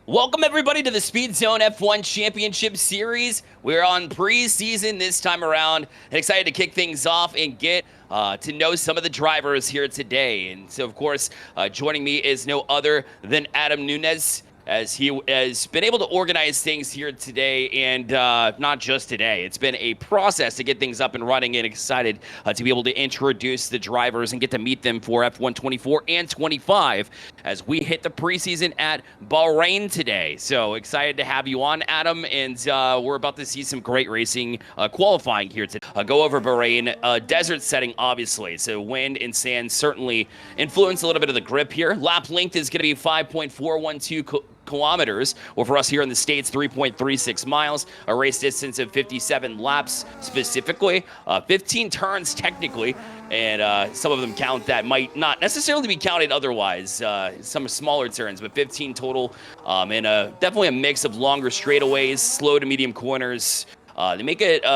Welcome everybody to the Speed Zone F1 Championship Series. We're on preseason this time around, and excited to kick things off and get to know some of the drivers here today. And so, of course, joining me is no other than Adam Nunes, as he has been able to organize things here today, and not just today. It's been a process to get things up and running, and excited to be able to introduce the drivers and get to meet them for F1 24 and 25 as we hit the preseason at Bahrain today. So excited to have you on, Adam, and we're about to see some great racing qualifying here today. Go over Bahrain, desert setting, obviously, so wind and sand certainly influence a little bit of the grip here. Lap length is going to be 5.412 kilometers, or for us here in the States, 3.36 miles, a race distance of 57 laps specifically, 15 turns technically, and some of them count that might not necessarily be counted otherwise. Some smaller turns, but 15 total, and definitely a mix of longer straightaways, slow to medium corners. They make it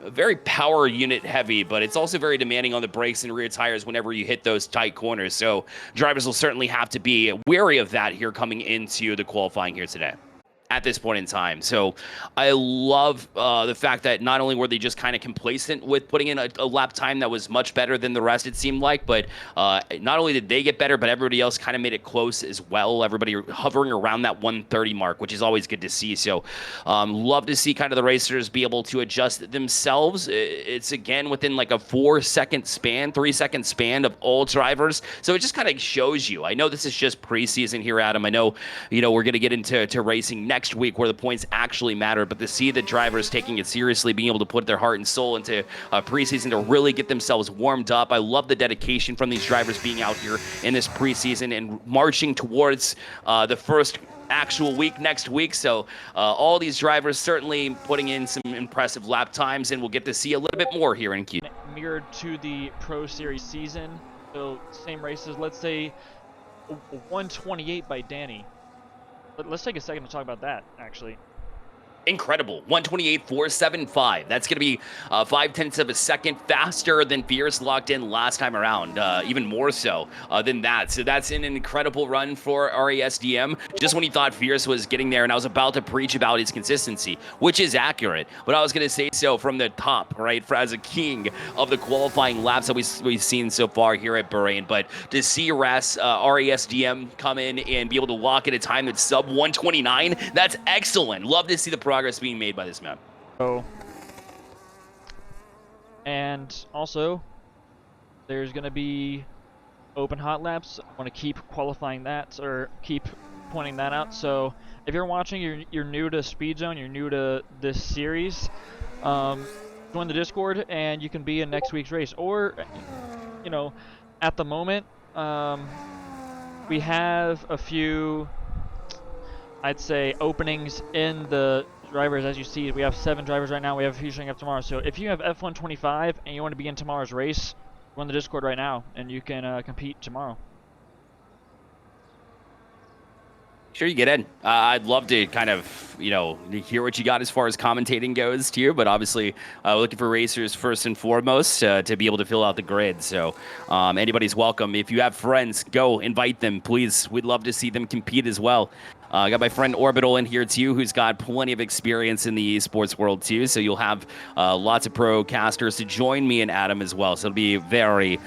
very power unit heavy, but it's also very demanding on the brakes and rear tires whenever you hit those tight corners. So drivers will certainly have to be wary of that here coming into the qualifying here today at this point in time. So I love the fact that not only were they just kind of complacent with putting in a lap time that was much better than the rest, it seemed like, but not only did they get better, but everybody else kind of made it close as well. Everybody hovering around that 130 mark, which is always good to see. So love to see kind of the racers be able to adjust themselves. It's again within like a 4-second span, 3-second span of all drivers. So it just kind of shows you. I know this is just preseason here, Adam. I know, we're going to get into racing next week where the points actually matter, but to see the drivers taking it seriously, being able to put their heart and soul into preseason to really get themselves warmed up. I love the dedication from these drivers being out here in this preseason and marching towards the first actual week next week. So all these drivers certainly putting in some impressive lap times, and we'll get to see a little bit more here in Q. Mirrored to the Pro Series season, so same races. Let's say 128 by Danny. Let's take a second to talk about that, actually. Incredible. 128.475. That's going to be 0.5 of a second faster than Fierce locked in last time around, even more so than that. So that's an incredible run for RASDM. Just when you thought Fierce was getting there, and I was about to preach about his consistency, which is accurate, but I was going to say so from the top, right, for as a king of the qualifying laps that we've seen so far here at Bahrain. But to see RASDM come in and be able to lock at a time that's sub 129, that's excellent. Love to see the progress being made by this map. Oh, and also there's going to be open hot laps. I want to keep qualifying that, or keep pointing that out. So if you're watching, you're new to Speed Zone, you're new to this series, join the Discord and you can be in next week's race. Or at the moment we have a few, I'd say, openings in the drivers. As you see, we have 7 drivers right now. We have a few showing up tomorrow. So if you have F1 25 and you want to be in tomorrow's race, go on the Discord right now and you can compete tomorrow. Sure, you get in. I'd love to kind of, hear what you got as far as commentating goes too, but obviously looking for racers first and foremost to be able to fill out the grid. So anybody's welcome. If you have friends, go invite them, please. We'd love to see them compete as well. I got my friend Orbital in here too, who's got plenty of experience in the esports world too. So you'll have lots of pro casters to join me and Adam as well. So it'll be very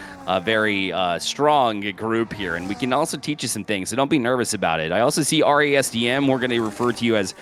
strong group here, and we can also teach you some things. So don't be nervous about it. I also see RASDM. We're going to refer to you as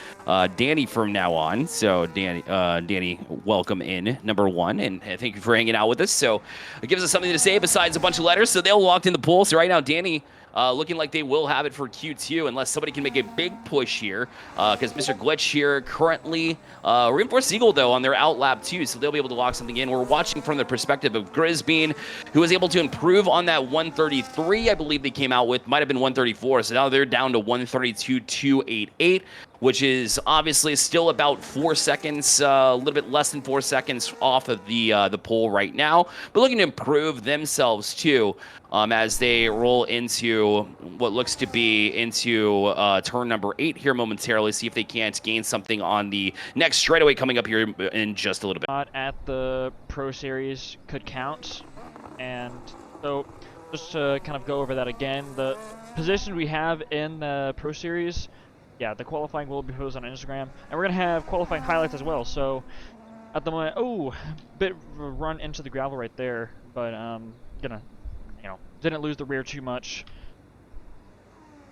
Danny from now on. So Danny, welcome in, number 1, and thank you for hanging out with us. So it gives us something to say besides a bunch of letters. So they'll locked in the pool. So right now, Danny, looking like they will have it for Q2 unless somebody can make a big push here, because Mr. Glitch here currently Reinforced Eagle, though, on their outlap too, so they'll be able to lock something in. We're watching from the perspective of Grisbean, who was able to improve on that 133, I believe they came out with, might have been 134, so now they're down to 132.288, which is obviously still about 4 seconds, a little bit less than 4 seconds off of the pole right now, but looking to improve themselves too, as they roll into what looks to be into turn number 8 here momentarily, see if they can't gain something on the next straightaway coming up here in just a little bit. At the Pro Series could count, and so just to kind of go over that again, the position we have in the Pro Series yeah, the qualifying will be posted on Instagram, and we're gonna have qualifying highlights as well. So at the moment, oh, bit of a run into the gravel right there, but gonna, didn't lose the rear too much.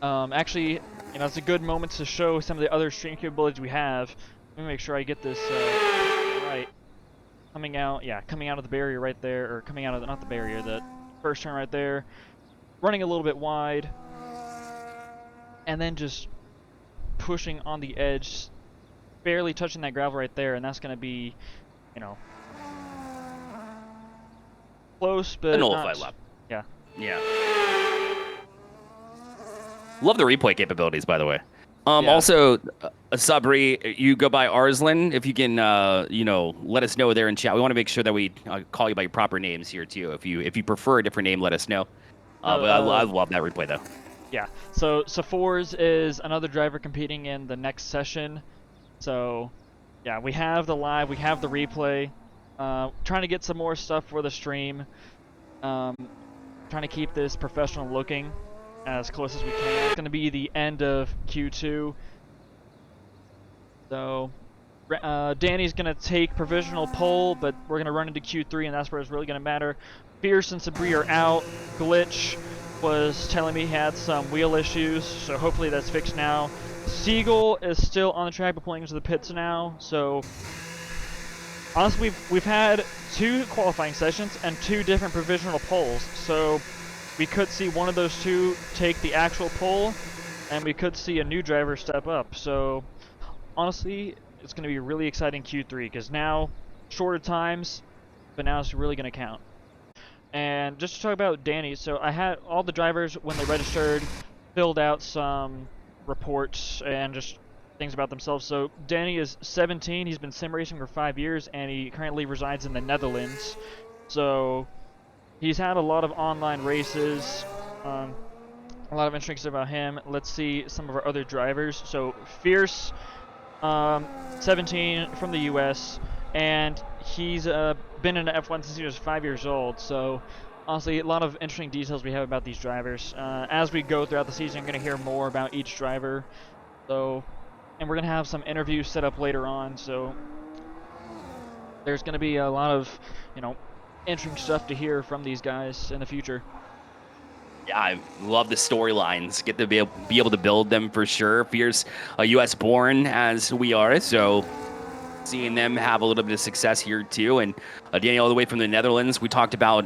Actually, it's a good moment to show some of the other stream capabilities we have. Let me make sure I get this right. Coming out of the barrier right there, or coming out of not the barrier, the first turn right there, running a little bit wide, and then just pushing on the edge, barely touching that gravel right there, and that's going to be, close, but A nullified not, lap. yeah. Yeah. Love the replay capabilities, by the way. Yeah. Also, Sabri, you go by Arslan. If you can, let us know there in chat. We want to make sure that we call you by your proper names here too. If you prefer a different name, let us know. But I love that replay though. Yeah. So Safor's is another driver competing in the next session. So, yeah, we have the live, we have the replay. Trying to get some more stuff for the stream. Trying to keep this professional looking as close as we can. It's going to be the end of Q2. So, Danny's going to take provisional pole, but we're going to run into Q3, and that's where it's really going to matter. Fierce and Sabri are out. Glitch was telling me he had some wheel issues, so hopefully that's fixed now. Siegel is still on the track, but pulling into the pits now. So, honestly, we've had 2 qualifying sessions and 2 different provisional poles. So, we could see one of those 2 take the actual pole, and we could see a new driver step up. So, honestly, it's going to be a really exciting Q3 because now shorter times, but now it's really going to count. And just to talk about Danny, so I had all the drivers when they registered filled out some reports and just things about themselves. So Danny is 17, he's been sim racing for 5 years, and he currently resides in the Netherlands. So he's had a lot of online races, a lot of interesting stuff about him. Let's see some of our other drivers. So Fierce, 17 from the US, and he's been in F1 since he was 5 years old. So honestly, a lot of interesting details we have about these drivers. As we go throughout the season, you're going to hear more about each driver. So, and we're going to have some interviews set up later on. So there's going to be a lot of, interesting stuff to hear from these guys in the future. Yeah, I love the storylines. Get to be able to build them for sure. Fierce, U.S. born as we are, so seeing them have a little bit of success here too. And Danny all the way from the Netherlands. We talked about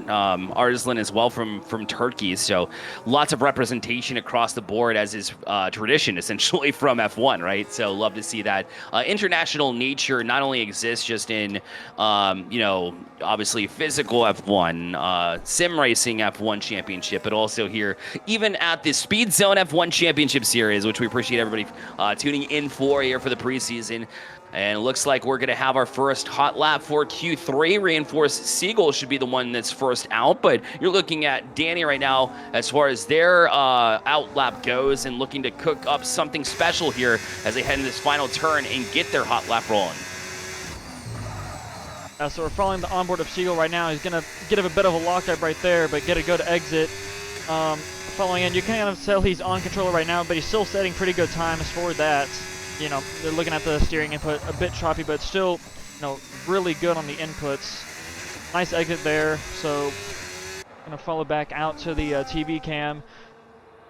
Arslan as well from Turkey. So lots of representation across the board, as is tradition essentially from F1, right? So love to see that international nature not only exists just in obviously physical F1, sim racing F1 championship, but also here even at the Speed Zone F1 Championship Series, which we appreciate everybody tuning in for here for the preseason. And it looks like we're going to have our first hot lap for Q3. Reinforced Siegel should be the one that's first out, but you're looking at Danny right now as far as their out lap goes and looking to cook up something special here as they head in this final turn and get their hot lap rolling. So we're following the onboard of Siegel right now. He's going to get a bit of a lockup right there, but get a good exit. Following in, you can kind of tell he's on controller right now, but he's still setting pretty good times for that. They're looking at the steering input, a bit choppy, but still, really good on the inputs. Nice exit there. So, gonna follow back out to the TV cam.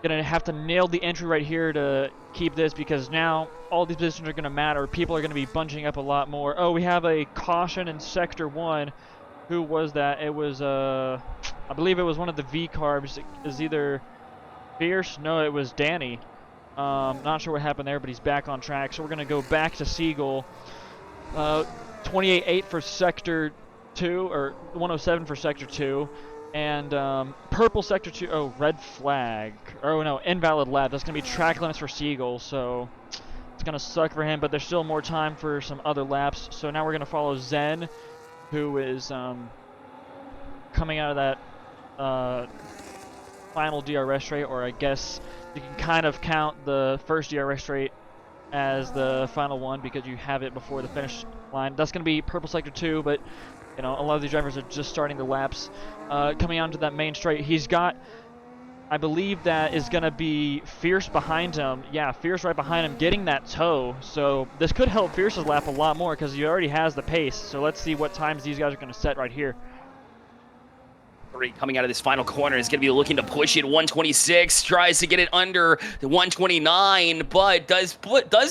Gonna have to nail the entry right here to keep this, because now all these positions are gonna matter. People are gonna be bunching up a lot more. Oh, we have a caution in Sector 1. Who was that? It was, I believe it was one of the V-carbs. It was either Fierce? No, it was Danny. Not sure what happened there, but he's back on track. So we're going to go back to Siegel. 28.8 for Sector 2, or 107 for Sector 2. And purple Sector 2, oh, red flag. Oh, no, invalid lap. That's going to be track limits for Siegel, so it's going to suck for him, but there's still more time for some other laps. So now we're going to follow Zen, who is coming out of that final DRS straight, or I guess you can kind of count the first DRS straight as the final one because you have it before the finish line. That's going to be purple Sector 2, but a lot of these drivers are just starting the laps. Coming onto that main straight, he's got I believe that is going to be Fierce behind him. Yeah, Fierce right behind him, getting that toe. So this could help Fierce's lap a lot more because he already has the pace. So let's see what times these guys are going to set right here. Coming out of this final corner is going to be looking to push it. 126 tries to get it under the 129, but does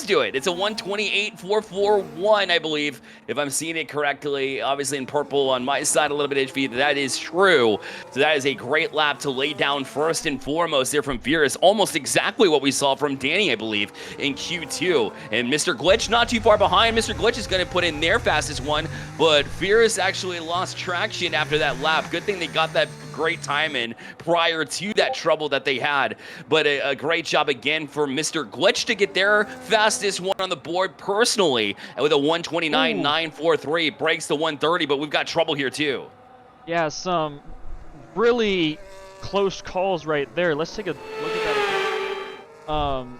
do it. It's a 128.441, I believe, if I'm seeing it correctly. Obviously in purple on my side a little bit HP. That is true. So that is a great lap to lay down first and foremost there from Fierce. Almost exactly what we saw from Danny, I believe, in Q2. And Mr. Glitch not too far behind. Mr. Glitch is going to put in their fastest one, but Fierce actually lost traction after that lap. Good thing they got that great time in prior to that trouble that they had. But a great job again for Mr. Glitch to get their fastest one on the board personally with a 129.943. Breaks the 130, but we've got trouble here too. Yeah, some really close calls right there. Let's take a look at that again.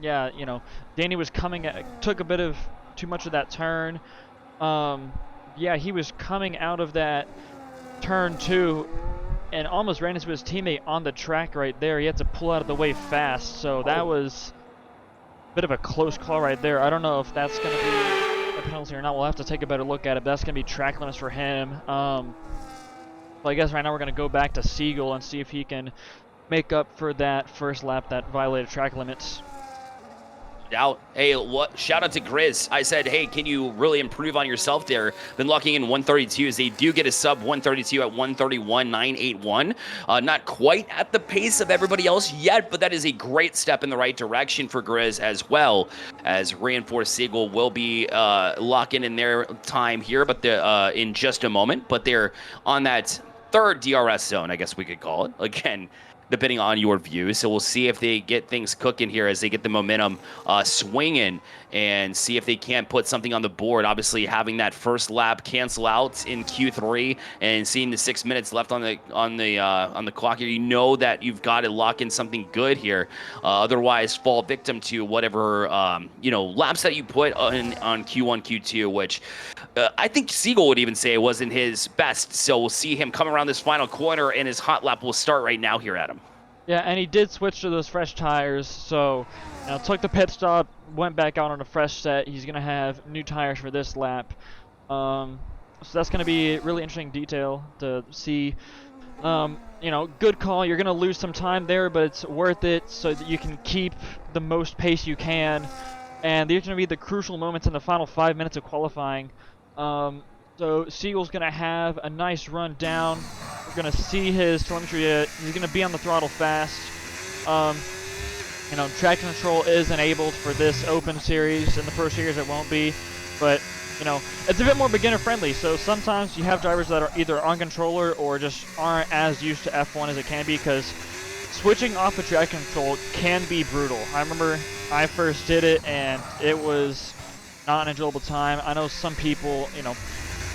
Yeah, you know, Danny was took a bit of too much of that turn. Yeah, he was coming out of that turn 2 and almost ran into his teammate on the track right there. He had to pull out of the way fast, so that was a bit of a close call right there. I don't know if that's going to be a penalty or not. We'll have to take a better look at it, but that's going to be track limits for him. Well, I guess right now we're going to go back to Siegel and see if he can make up for that first lap that violated track limits. Out. Hey, shout out to Grizz. I said, hey, can you really improve on yourself there? Been locking in 132s. They do get a sub 132 at 131.981. Not quite at the pace of everybody else yet, but that is a great step in the right direction for Grizz, as well as Reinforced Siegel will be locking in their time here, but in just a moment. But they're on that third DRS zone, I guess we could call it. Again, depending on your view. So we'll see if they get things cooking here as they get the momentum swinging and see if they can't put something on the board. Obviously, having that first lap cancel out in Q3 and seeing the 6 minutes left on the clock here, you know that you've got to lock in something good here. Otherwise, fall victim to whatever laps that you put on Q1, Q2, which I think Siegel would even say wasn't his best. So we'll see him come around this final corner, and his hot lap will start right now here, Adam. Yeah, and he did switch to those fresh tires, so took the pit stop, went back out on a fresh set. He's going to have new tires for this lap. So that's going to be a really interesting detail to see. Good call. You're going to lose some time there, but it's worth it so that you can keep the most pace you can. And these are going to be the crucial moments in the final 5 minutes of qualifying. So Siegel's going to have a nice run down. We're going to see his telemetry. He's going to be on the throttle fast. Track control is enabled for this open series. In the Pro Series it won't be. But, it's a bit more beginner friendly. So sometimes you have drivers that are either on controller or just aren't as used to F1 as it can be, because switching off the track control can be brutal. I remember I first did it and it was not an enjoyable time. I know some people,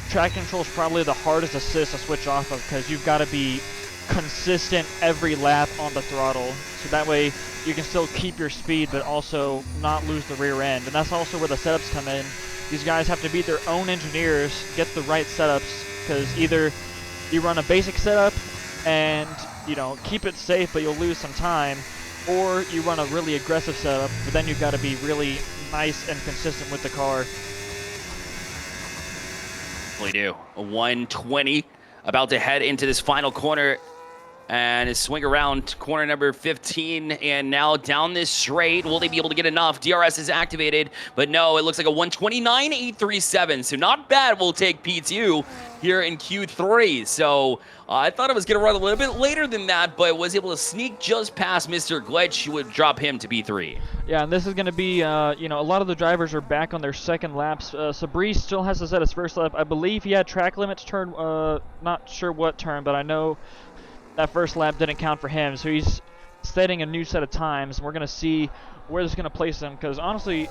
track control is probably the hardest assist to switch off of, because you've got to be consistent every lap on the throttle, so that way you can still keep your speed but also not lose the rear end. And that's also where the setups come in. These guys have to be their own engineers, get the right setups, because either you run a basic setup and keep it safe but you'll lose some time, or you run a really aggressive setup, but then you've got to be really nice and consistent with the car. We do. A 120 about to head into this final corner and his swing around corner number 15, and now down this straight. Will they be able to get enough? DRS is activated, but no, it looks like a 129.837, so not bad. We'll take P2 here in Q3. So I thought it was going to run a little bit later than that, but was able to sneak just past Mr. Glitch, who would drop him to P3. Yeah, and this is going to be, a lot of the drivers are back on their second laps. Sabri still has to set his first lap. I believe he had track limits turn, not sure what turn, but I know that first lap didn't count for him, so he's setting a new set of times. We're going to see where this is going to place him, because honestly,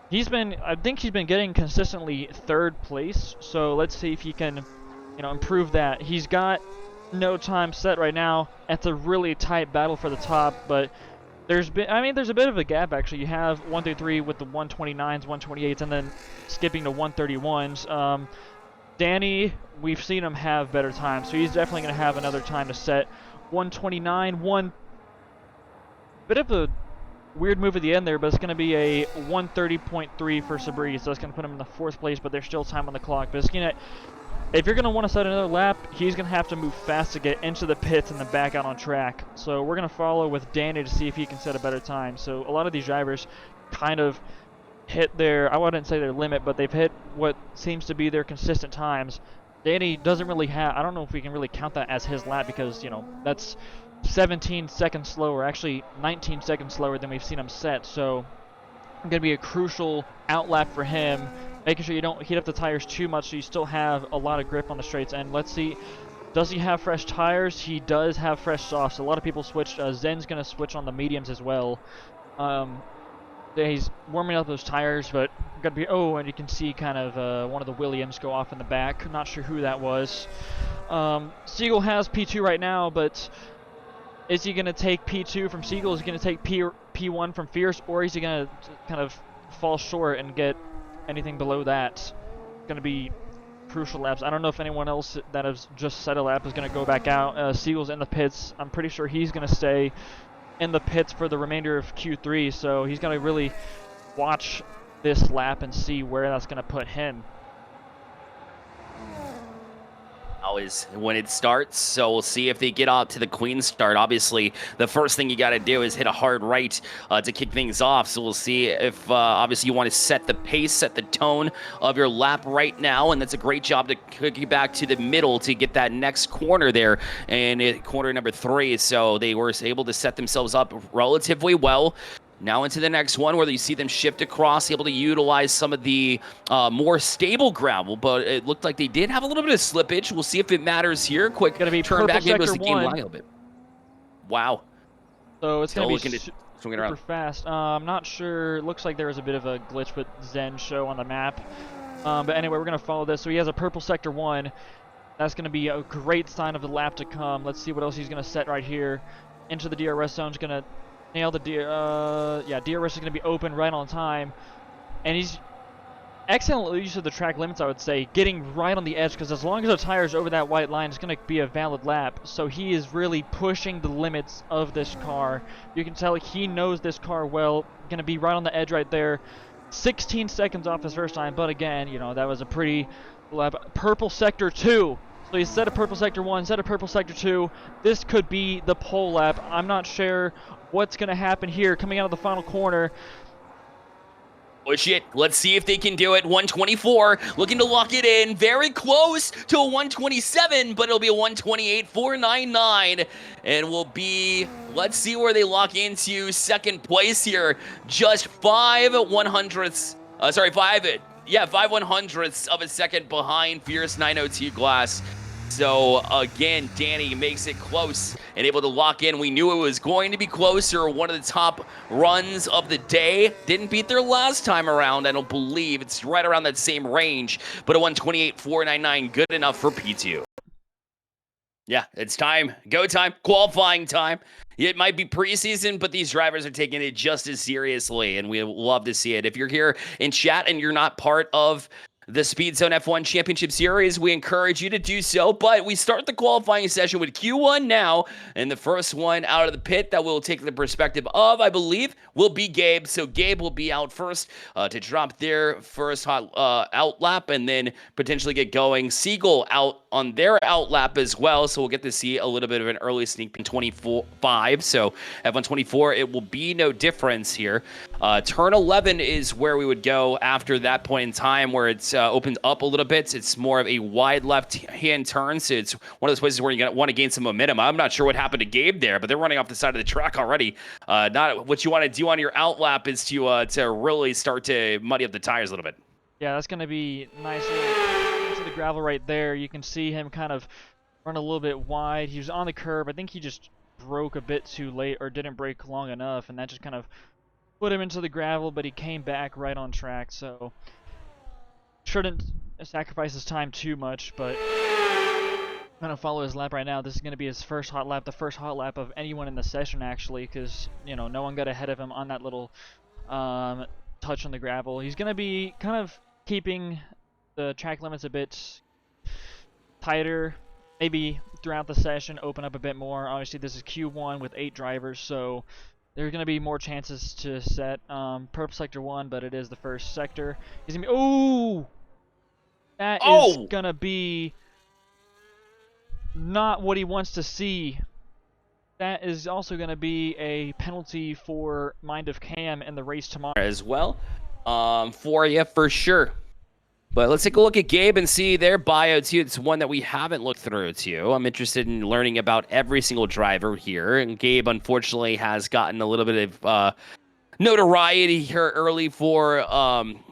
I think he's been getting consistently third place, so let's see if he can, improve that. He's got no time set right now. It's a really tight battle for the top, but there's a bit of a gap actually. You have 1 through 3 with the 129s, 128s, and then skipping to 131s. Danny, we've seen him have better times, so he's definitely going to have another time to set. 129, bit of a weird move at the end there, but it's going to be a 1:30.3 for Sabri, so that's going to put him in the 4th place, but there's still time on the clock. But it's going to, if you're going to want to set another lap, he's going to have to move fast to get into the pits and then back out on track. So we're going to follow with Danny to see if he can set a better time. So a lot of these drivers kind of hit their, I wouldn't say their limit, but they've hit what seems to be their consistent times. Danny doesn't really have, I don't know if we can really count that as his lap because, you know, that's 17 seconds slower, actually 19 seconds slower than we've seen him set. So going to be a crucial outlap for him, making sure you don't heat up the tires too much so you still have a lot of grip on the straights. And let's see, does he have fresh tires? He does have fresh softs. A lot of people switched. Zen's going to switch on the mediums as well. He's warming up those tires, but got to be, oh, and you can see kind of one of the Williams go off in the back. Not sure who that was. Siegel has P2 right now, but is he going to take P2 from Siegel? Is he going to take P1 from Fierce, or is he going to kind of fall short and get anything below that? It's going to be crucial laps. I don't know if anyone else that has just set a lap is going to go back out. Siegel's in the pits. I'm pretty sure he's going to stay in the pits for the remainder of Q3, so he's going to really watch this lap and see where that's going to put him. Is when it starts, so we'll see if they get out to the clean start. Obviously, the first thing you got to do is hit a hard right to kick things off, so we'll see if obviously you want to set the pace, set the tone of your lap right now, and that's a great job to kick you back to the middle to get that next corner there, and corner number 3, so they were able to set themselves up relatively well. Now into the next one where you see them shift across, able to utilize some of the more stable gravel, but it looked like they did have a little bit of slippage. We'll see if it matters here. Quick gonna be turn back into the game one. line a little bit. Wow. So it's going to be swinging super around fast. I'm not sure. Looks like there was a bit of a glitch with Zen show on the map. But anyway, we're going to follow this. So he has a purple sector 1. That's going to be a great sign of the lap to come. Let's see what else he's going to set right here. Into the DRS zone. He's going to nail the DRS is going to be open right on time, and he's excellent use of the track limits, I would say, getting right on the edge, because as long as the tire's over that white line, it's going to be a valid lap. So he is really pushing the limits of this car. You can tell he knows this car well, going to be right on the edge right there. 16 seconds off his first time, but again, you know, that was a pretty lap. Purple sector 2. So he set a purple sector 1, set a purple sector 2. This could be the pole lap. I'm not sure what's going to happen here coming out of the final corner. Push it. Let's see if they can do it. 124, looking to lock it in. Very close to a 127, but it'll be a 128.499. And will be, let's see where they lock into second place here. Just 5 100ths of a second behind Fierce 902 Glass. So again, Danny makes it close and able to lock in. We knew it was going to be closer. One of the top runs of the day. Didn't beat their last time around, I don't believe. It's right around that same range, but a 128.499, good enough for P2. Yeah, it's time. Go time. Qualifying time. It might be preseason, but these drivers are taking it just as seriously, and we love to see it. If you're here in chat and you're not part of the Speed Zone F1 Championship Series, we encourage you to do so, but we start the qualifying session with Q1 now, and the first one out of the pit that we'll take the perspective of, I believe, will be Gabe. So Gabe will be out first to drop their first hot out lap and then potentially get going. Siegel out on their out lap as well, so we'll get to see a little bit of an early sneak peek in 24.5. So F1 24, it will be no difference here. Turn 11 is where we would go after that point in time, where it's opens up a little bit. It's more of a wide left-hand turn, so it's one of those places where you're going to want to gain some momentum. I'm not sure what happened to Gabe there, but they're running off the side of the track already. Not what you want to do on your out lap is to really start to muddy up the tires a little bit. Yeah, that's going to be nice into the gravel right there. You can see him kind of run a little bit wide. He was on the curb. I think he just broke a bit too late or didn't brake long enough, and that just kind of put him into the gravel, but he came back right on track, so shouldn't sacrifice his time too much, but I'm going to follow his lap right now. This is going to be his first hot lap, the first hot lap of anyone in the session, actually, because, you know, no one got ahead of him on that little touch on the gravel. He's going to be kind of keeping the track limits a bit tighter, maybe throughout the session, open up a bit more. Obviously, this is Q1 with 8 drivers, so there's going to be more chances to set purple sector 1, but it is the first sector. He's going to be... Ooh! That is Oh! going to be not what he wants to see. That is also going to be a penalty for Mind of Cam in the race tomorrow. As well, for you, for sure. But let's take a look at Gabe and see their bio, too. It's one that we haven't looked through, too. I'm interested in learning about every single driver here. And Gabe, unfortunately, has gotten a little bit of notoriety here early for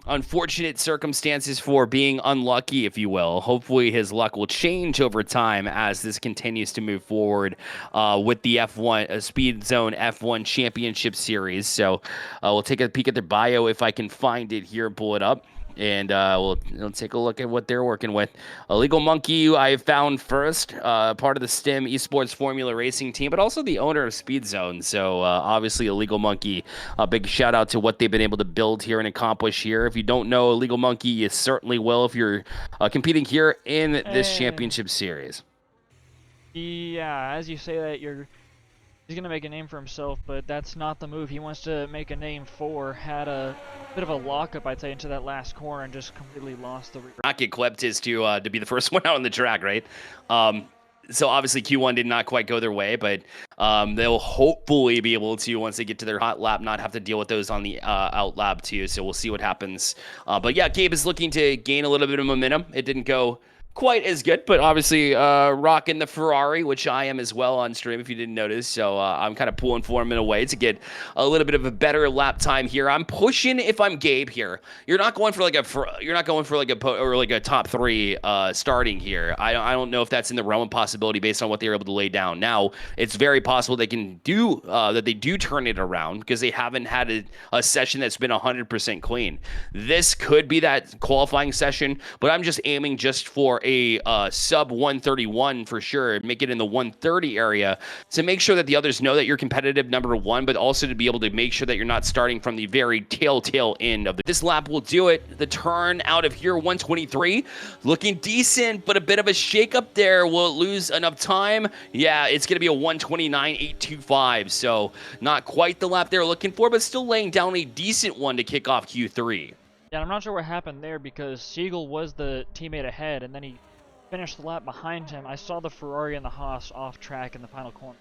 unfortunate circumstances, for being unlucky, if you will. Hopefully his luck will change over time as this continues to move forward with the F1 Speed Zone F1 Championship Series. So we'll take a peek at their bio if I can find it here and pull it up. And we'll take a look at what they're working with. Illegal Monkey, I found first, part of the STEM Esports Formula Racing team, but also the owner of Speed Zone. So obviously, Illegal Monkey, a big shout out to what they've been able to build here and accomplish here. If you don't know Illegal Monkey, you certainly will if you're competing here in this championship series. Yeah, as you say that, he's going to make a name for himself, but that's not the move he wants to make a name for. Had a bit of a lockup, I'd say, into that last corner and just completely lost the... Not get clipped is to be the first one out on the track, right? So obviously Q1 did not quite go their way, but they'll hopefully be able to, once they get to their hot lap, not have to deal with those on the out lap too. So we'll see what happens. But yeah, Gabe is looking to gain a little bit of momentum. It didn't go quite as good, but obviously rocking the Ferrari, which I am as well on stream if you didn't notice. So I'm kind of pulling for him in a way to get a little bit of a better lap time here. I'm pushing if I'm Gabe here. You're not going for like a top 3 starting here. I don't know if that's in the realm of possibility based on what they were able to lay down. Now it's very possible they can do that. They do turn it around because they haven't had a session that's been 100% clean. This could be that qualifying session, but I'm just aiming just for a sub 131 for sure. Make it in the 130 area to make sure that the others know that you're competitive, number one, but also to be able to make sure that you're not starting from the very tail end of this lap. Will do it. The turn out of here, 123, looking decent, but a bit of a shakeup there. Will it lose enough time? Yeah, it's going to be a 129.825, so not quite the lap they're looking for, but still laying down a decent one to kick off Q3. Yeah, I'm not sure what happened there because Siegel was the teammate ahead, and then he finished the lap behind him. I saw the Ferrari and the Haas off track in the final corner.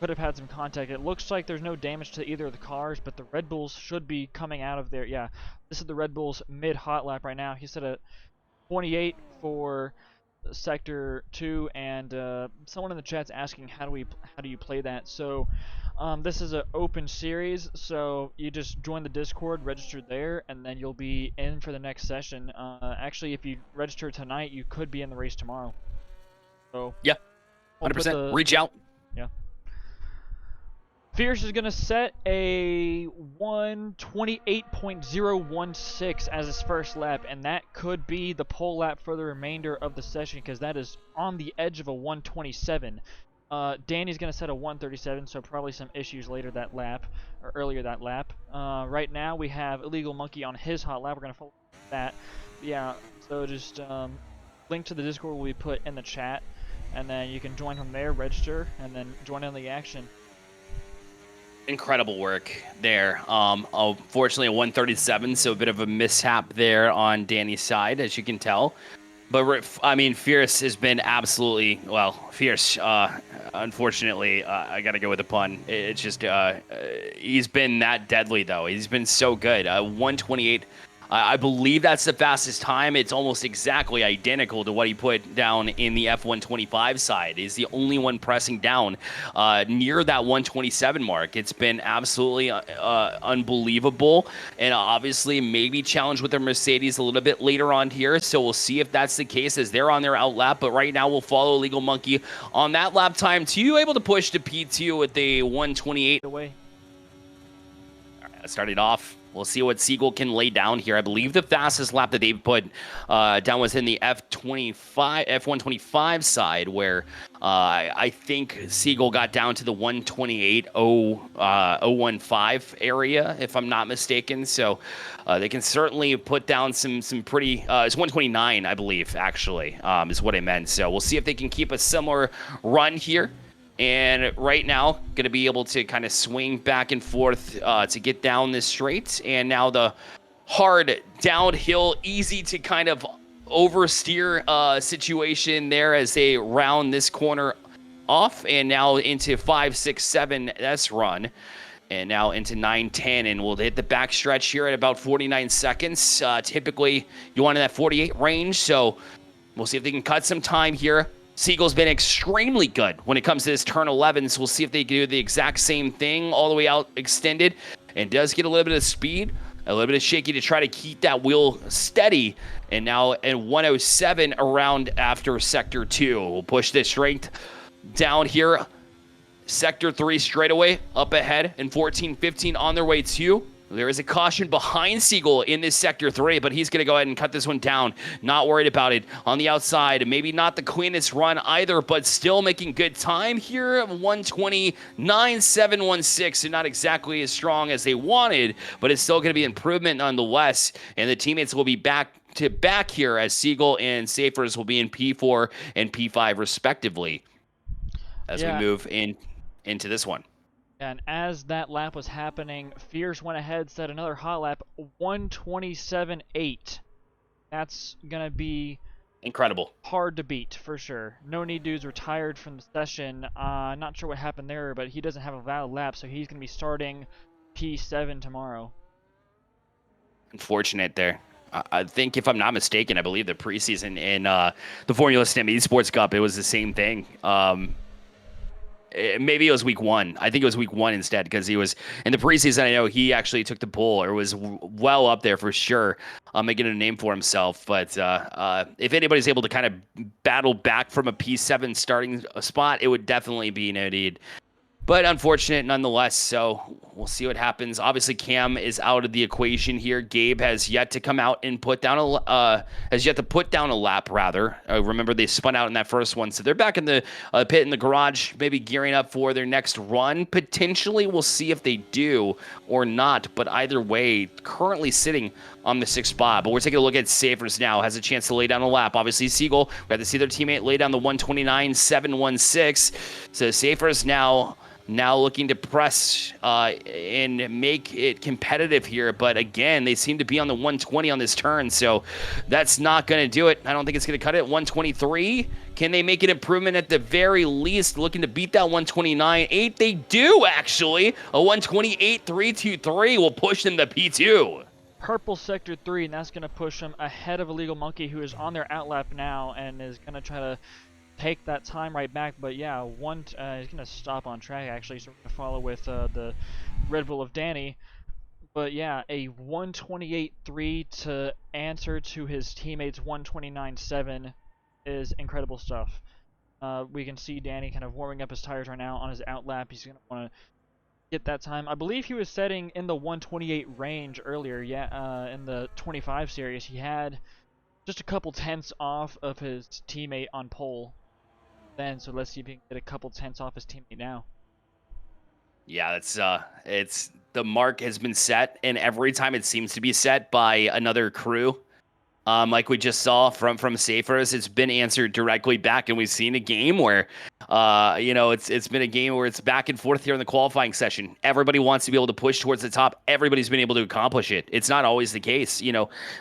Could have had some contact. It looks like there's no damage to either of the cars, but the Red Bulls should be coming out of there. Yeah, this is the Red Bulls mid-hot lap right now. He said a 28 for Sector 2, and someone in the chat's asking how do you play that. So this is an open series, so you just join the Discord, register there, and then you'll be in for the next session. Actually, if you register tonight, you could be in the race tomorrow. So yeah, 100%. Reach out. Yeah. Fierce is going to set a 128.016 as his first lap, and that could be the pole lap for the remainder of the session because that is on the edge of a 127. Danny's going to set a 137, so probably some issues later that lap, or earlier that lap. Right now we have Illegal Monkey on his hot lap. We're going to follow that. Yeah, so just link to the Discord will be put in the chat, and then you can join from there, register, and then join in the action. Incredible work there. Unfortunately, a 137, so a bit of a mishap there on Danny's side, as you can tell. But, I mean, Fierce has been absolutely, well, Fierce, unfortunately, I got to go with a pun. It's just, he's been that deadly, though. He's been so good. 128. I believe that's the fastest time. It's almost exactly identical to what he put down in the F125 side. He's the only one pressing down near that 127 mark. It's been absolutely unbelievable, and obviously maybe challenged with their Mercedes a little bit later on here. So we'll see if that's the case as they're on their out lap. But right now we'll follow Illegal Monkey on that lap time. Too able to push to P2 with a 128. Away. All right, let's start it off. We'll see what Siegel can lay down here. I believe the fastest lap that they've put down was in the F125 side, where I think Siegel got down to the 128.015 area, if I'm not mistaken. So they can certainly put down some pretty. It's 129, I believe, actually, is what I meant. So we'll see if they can keep a similar run here. And right now, going to be able to kind of swing back and forth to get down this straight. And now the hard downhill, easy to kind of oversteer situation there as they round this corner off. And now into 5, 6, 7 S run. And now into 9-10, and we'll hit the back stretch here at about 49 seconds. Typically, you want in that 48 range, so we'll see if they can cut some time here. Siegel's been extremely good when it comes to this turn 11, so we'll see if they can do the exact same thing all the way out extended. And does get a little bit of speed, a little bit of shaky to try to keep that wheel steady. And now at 107 around after Sector 2. We'll push this strength down here. Sector 3 straightaway up ahead, and 14-15 on their way too. There is a caution behind Siegel in this Sector 3, but he's going to go ahead and cut this one down. Not worried about it. On the outside, maybe not the cleanest run either, but still making good time here. 129.716, so not exactly as strong as they wanted, but it's still going to be improvement nonetheless. And the teammates will be back to back here as Siegel and Safers will be in P4 and P5 respectively as we move into this one. And as that lap was happening, Fierce went ahead, set another hot lap, 127.8. That's going to be incredible. Hard to beat, for sure. No Need Dude's retired from the session. Not sure what happened there, but he doesn't have a valid lap, so he's going to be starting P7 tomorrow. Unfortunate there. I think, if I'm not mistaken, I believe the preseason in the Formula Stem Esports Cup, it was the same thing. Maybe it was week 1. I think it was week 1 instead, because he was in the preseason. I know he actually took the pole, or was well up there for sure, making a name for himself. But if anybody's able to kind of battle back from a P7 starting spot, it would definitely be No Need. But unfortunate nonetheless, so we'll see what happens. Obviously, Cam is out of the equation here. Gabe has yet to come out and put down a lap, rather. Remember, they spun out in that first one, so they're back in the pit in the garage, maybe gearing up for their next run. Potentially, we'll see if they do or not. But either way, currently sitting on the 6th spot. But we're taking a look at Safers now. Has a chance to lay down a lap. Obviously, Siegel, we have to see their teammate lay down the 129.716. So Safers now looking to press and make it competitive here. But again, they seem to be on the 120 on this turn, so that's not going to do it. I don't think it's going to cut it. 123. Can they make an improvement at the very least? Looking to beat that 129.8. They do, actually. A 128.323 will push them to P2. Purple Sector 3, and that's going to push them ahead of Illegal Monkey, who is on their outlap now and is going to try to take that time right back. But yeah, he's going to stop on track, actually, so we're going to follow with the Red Bull of Danny. But yeah, a 128.3 to answer to his teammates' 129.7 is incredible stuff. We can see Danny kind of warming up his tires right now on his outlap. He's going to want to get that time. I believe he was setting in the 128 range earlier, in the 25 series. He had just a couple tenths off of his teammate on pole then, so let's see if he can get a couple tenths off his teammate now. Yeah, it's the mark has been set, and every time it seems to be set by another crew, like we just saw from Safers, it's been answered directly back, and we've seen a game where it's been a game where it's back and forth here in the qualifying session. Everybody wants to be able to push towards the top. Everybody's been able to accomplish it. It's not always the case.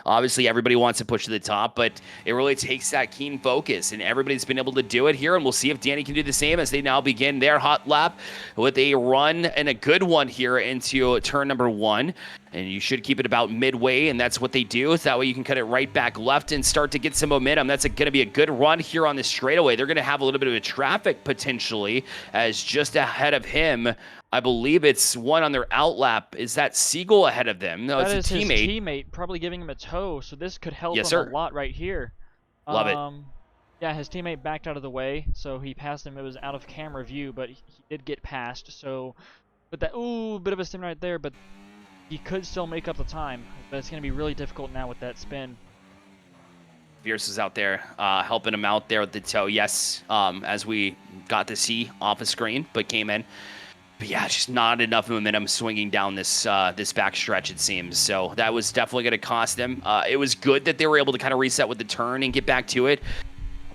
Obviously everybody wants to push to the top, but it really takes that keen focus, and everybody's been able to do it here. And we'll see if Danny can do the same as they now begin their hot lap with a run, and a good one here into turn number 1. And you should keep it about midway, and that's what they do. So that way you can cut it right back left and start to get some momentum. That's going to be a good run here on this straightaway. They're going to have a little bit of a traffic potentially, as just ahead of him, I believe it's one on their outlap. Is that Siegel ahead of them? No, it's a teammate. His teammate, probably giving him a tow, so this could help him a lot right here. Love it. Yeah, his teammate backed out of the way, so he passed him. It was out of camera view, but he did get past. So, with that, bit of a spin right there, but he could still make up the time, but it's going to be really difficult now with that spin. Fierce is out there helping him out there with the tow. Yes, as we got to see off the screen, but came in. But yeah, just not enough momentum swinging down this back stretch, it seems. So that was definitely going to cost them. It was good that they were able to kind of reset with the turn and get back to it.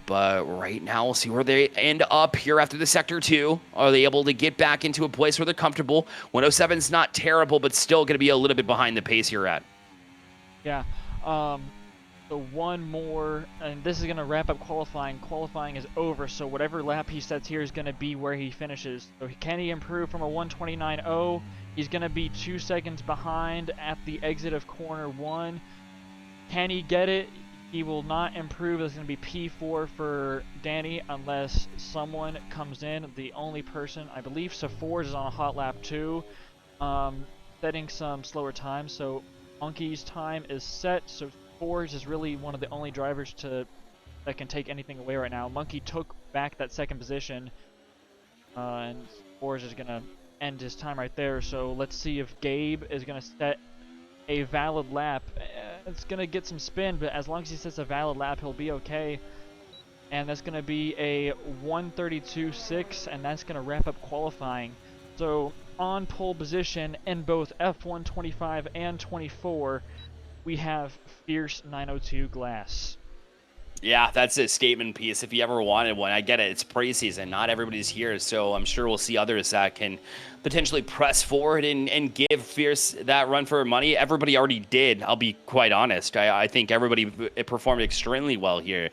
But right now, we'll see where they end up here after the Sector 2. Are they able to get back into a place where they're comfortable? 107's not terrible, but still going to be a little bit behind the pace you're at. Yeah. So one more, and this is going to wrap up qualifying. Qualifying is over, so whatever lap he sets here is going to be where he finishes. So can he improve from a 129.0? He's going to be 2 seconds behind at the exit of corner 1. Can he get it? He will not improve. It's going to be P4 for Danny unless someone comes in. The only person, I believe Safor is on a hot lap too, setting some slower times. So Monkey's time is set, so Forge is really one of the only drivers that can take anything away right now. Monkey took back that second position, and Forge is going to end his time right there. So let's see if Gabe is going to set a valid lap. It's going to get some spin, but as long as he sets a valid lap, he'll be okay. And that's going to be a 132.6, and that's going to wrap up qualifying. So on pole position in both F1 25 and 24, we have Fierce 902 Glass. Yeah, that's a statement piece. If you ever wanted one, I get it. It's preseason. Not everybody's here, so I'm sure we'll see others that can potentially press forward and give Fierce that run for money. Everybody already did, I'll be quite honest. I think everybody performed extremely well here.